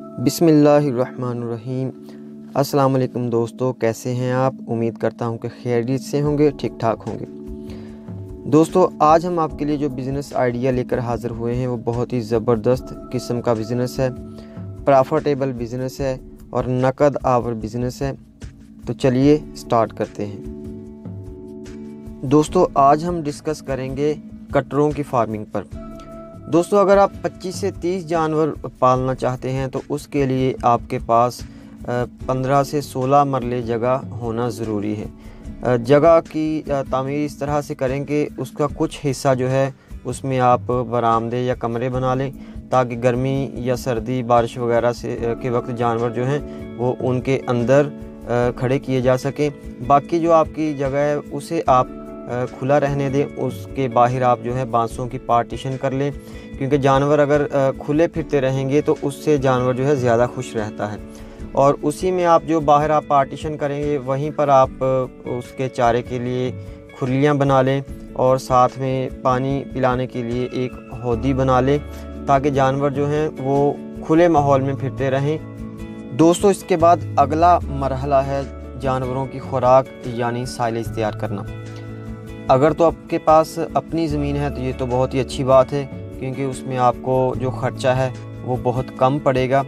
बिस्मिल्लाहिर्रहमानिर्रहीम। अस्सलाम वालेकुम दोस्तों, कैसे हैं आप? उम्मीद करता हूं कि खैरियत से होंगे, ठीक ठाक होंगे। दोस्तों, आज हम आपके लिए जो बिज़नेस आइडिया लेकर हाज़िर हुए हैं वो बहुत ही ज़बरदस्त किस्म का बिज़नेस है, प्रॉफिटेबल बिज़नेस है और नकद आवर बिज़नेस है। तो चलिए स्टार्ट करते हैं। दोस्तों, आज हम डिस्कस करेंगे कटड़ों की फार्मिंग पर। दोस्तों, अगर आप 25 से 30 जानवर पालना चाहते हैं तो उसके लिए आपके पास 15 से 16 मरले जगह होना ज़रूरी है। जगह की तामीर इस तरह से करें कि उसका कुछ हिस्सा जो है उसमें आप बरामदे या कमरे बना लें, ताकि गर्मी या सर्दी बारिश वगैरह से के वक्त जानवर जो हैं वो उनके अंदर खड़े किए जा सकें। बाकी जो आपकी जगह है उसे आप खुला रहने दें, उसके बाहर आप जो है बांसों की पार्टीशन कर लें, क्योंकि जानवर अगर खुले फिरते रहेंगे तो उससे जानवर जो है ज़्यादा खुश रहता है। और उसी में आप जो बाहर आप पार्टीशन करेंगे वहीं पर आप उसके चारे के लिए खुरलियाँ बना लें और साथ में पानी पिलाने के लिए एक हौदी बना लें, ताकि जानवर जो हैं वो खुले माहौल में फिरते रहें। दोस्तों, इसके बाद अगला मरहला है जानवरों की खुराक यानी साइलेज तैयार करना। अगर तो आपके पास अपनी ज़मीन है तो ये तो बहुत ही अच्छी बात है, क्योंकि उसमें आपको जो ख़र्चा है वो बहुत कम पड़ेगा।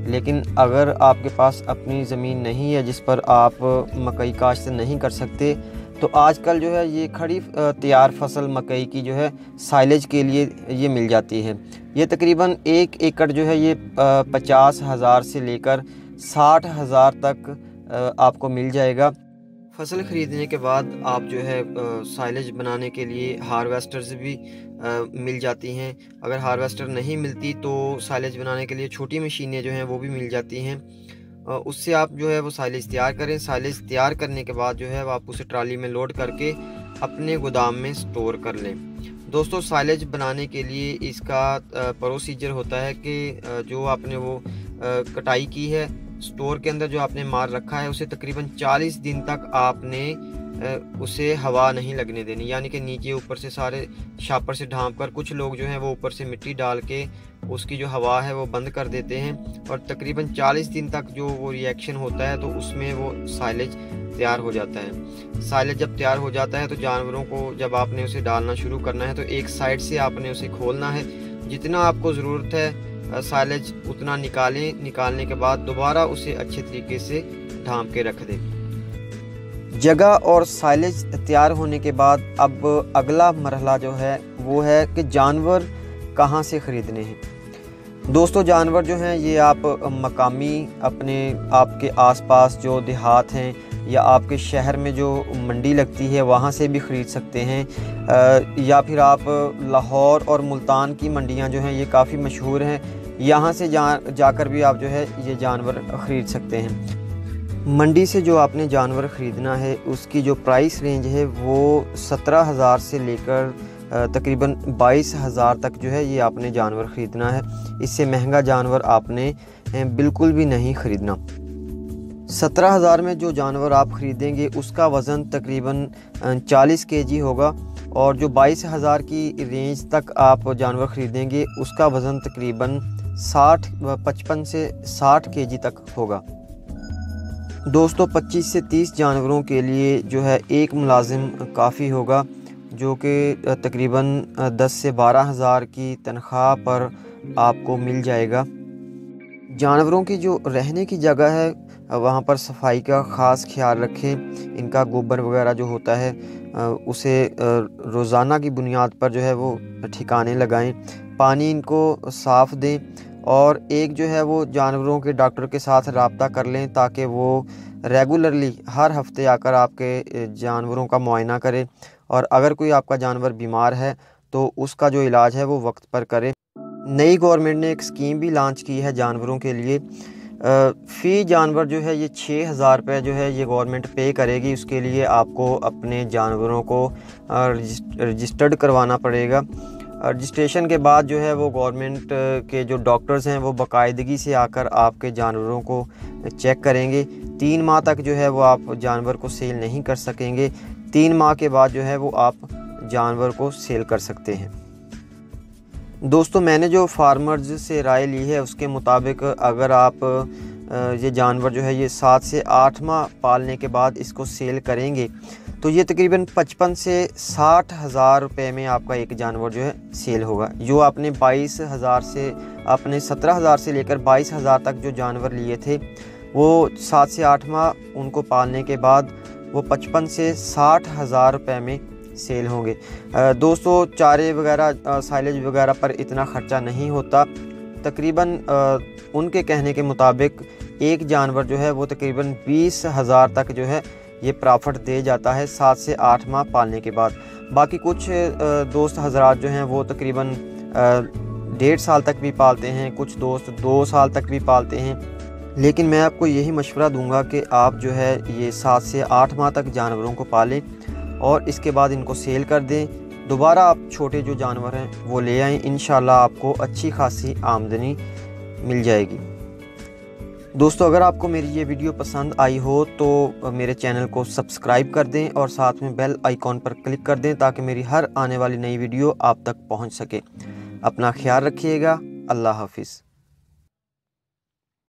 लेकिन अगर आपके पास अपनी ज़मीन नहीं है जिस पर आप मकई काश्त नहीं कर सकते, तो आजकल जो है ये खड़ी तैयार फसल मकई की जो है साइलेज के लिए ये मिल जाती है। ये तकरीबन 1 एकड़ जो है ये 50,000 से लेकर 60,000 तक आपको मिल जाएगा। फसल ख़रीदने के बाद आप जो है साइलेज बनाने के लिए हार्वेस्टर्स भी मिल जाती हैं। अगर हार्वेस्टर नहीं मिलती तो साइलेज बनाने के लिए छोटी मशीनें जो हैं वो भी मिल जाती हैं। उससे आप जो है वो साइलेज तैयार करें। साइलेज तैयार करने के बाद जो है आप उसे ट्राली में लोड करके अपने गोदाम में स्टोर कर लें। दोस्तों, साइलेज बनाने के लिए इसका प्रोसीजर होता है कि जो आपने वो कटाई की है, स्टोर के अंदर जो आपने माल रखा है, उसे तकरीबन 40 दिन तक आपने उसे हवा नहीं लगने देनी, यानी कि नीचे ऊपर से सारे शापर से ढांप कर, कुछ लोग जो हैं वो ऊपर से मिट्टी डाल के उसकी जो हवा है वो बंद कर देते हैं। और तकरीबन 40 दिन तक जो वो रिएक्शन होता है तो उसमें वो साइलेज तैयार हो जाता है। साइलेज जब तैयार हो जाता है तो जानवरों को जब आपने उसे डालना शुरू करना है तो एक साइड से आपने उसे खोलना है। जितना आपको ज़रूरत है साइलेज उतना निकालें। निकालने के बाद दोबारा उसे अच्छे तरीके से ढांप के रख दें। जगह और साइलेज तैयार होने के बाद अब अगला मरहला जो है वो है कि जानवर कहाँ से ख़रीदने हैं। दोस्तों, जानवर जो हैं ये आप मकामी आपके आसपास जो देहात हैं या आपके शहर में जो मंडी लगती है वहाँ से भी ख़रीद सकते हैं, या फिर आप लाहौर और मुल्तान की मंडियाँ जो हैं ये काफ़ी मशहूर हैं, यहाँ से जाकर भी आप जो है ये जानवर ख़रीद सकते हैं। मंडी से जो आपने जानवर ख़रीदना है उसकी जो प्राइस रेंज है वो 17,000 से लेकर तकरीबन 22,000 तक जो है ये आपने जानवर ख़रीदना है। इससे महंगा जानवर आपने बिल्कुल भी नहीं ख़रीदना। 17,000 में जो जानवर आप ख़रीदेंगे उसका वज़न तकरीबन 40 kg होगा, और जो 22,000 की रेंज तक आप जानवर ख़रीदेंगे उसका वज़न तकरीबन 55 से 60 kg तक होगा। दोस्तों, 25 से 30 जानवरों के लिए जो है एक मुलाजिम काफ़ी होगा, जो कि तकरीबन 10 से 12,000 की तनख्वाह पर आपको मिल जाएगा। जानवरों की जो रहने की जगह है वहाँ पर सफाई का ख़ास ख्याल रखें। इनका गोबर वगैरह जो होता है उसे रोज़ाना की बुनियाद पर जो है वो ठिकाने लगाएं। पानी इनको साफ़ दें, और एक जो है वो जानवरों के डॉक्टर के साथ रब्ता कर लें, ताकि वो रेगुलरली हर हफ्ते आकर आपके जानवरों का मुआयना करे, और अगर कोई आपका जानवर बीमार है तो उसका जो इलाज है वो वक्त पर करे। नई गवर्नमेंट ने एक स्कीम भी लॉन्च की है जानवरों के लिए। फ़ी जानवर जो है ये 6,000 रुपये जो है ये गवर्नमेंट पे करेगी। उसके लिए आपको अपने जानवरों को रजिस्टर्ड करवाना पड़ेगा। रजिस्ट्रेशन के बाद जो है वो गवर्नमेंट के जो डॉक्टर्स हैं वो बाकायदगी से आकर आपके जानवरों को चेक करेंगे। 3 माह तक जो है वो आप जानवर को सेल नहीं कर सकेंगे। 3 माह के बाद जो है वो आप जानवर को सेल कर सकते हैं। दोस्तों मैंने जो फार्मर्स से राय ली है उसके मुताबिक अगर आप ये जानवर जो है ये 7 से 8 माह पालने के बाद इसको सेल करेंगे तो ये तकरीबन 55 से 60 हज़ार रुपये में आपका एक जानवर जो है सेल होगा। जो आपने 22,000 से आपने 17,000 से लेकर 22,000 तक जो जानवर लिए थे वो 7 से 8 माह उनको पालने के बाद वो 55 से 60 हज़ार रुपये में सेल होंगे। दोस्तों चारे वगैरह साइलेज वगैरह पर इतना ख़र्चा नहीं होता। तकरीबन उनके कहने के मुताबिक एक जानवर जो है वो तकरीबन 20,000 तक जो है ये प्रॉफिट दे जाता है 7 से 8 माह पालने के बाद। बाकी कुछ दोस्त हजरात जो हैं वो तकरीबन 1.5 साल तक भी पालते हैं, कुछ दोस्त 2 साल तक भी पालते हैं। लेकिन मैं आपको यही मशवरा दूंगा कि आप जो है ये 7 से 8 माह तक जानवरों को पालें और इसके बाद इनको सेल कर दें। दोबारा आप छोटे जो जानवर हैं वो ले आएँ, इंशाल्लाह आपको अच्छी खासी आमदनी मिल जाएगी। दोस्तों अगर आपको मेरी ये वीडियो पसंद आई हो तो मेरे चैनल को सब्सक्राइब कर दें और साथ में बेल आइकॉन पर क्लिक कर दें ताकि मेरी हर आने वाली नई वीडियो आप तक पहुंच सके। अपना ख्याल रखिएगा। अल्लाह हाफिज़।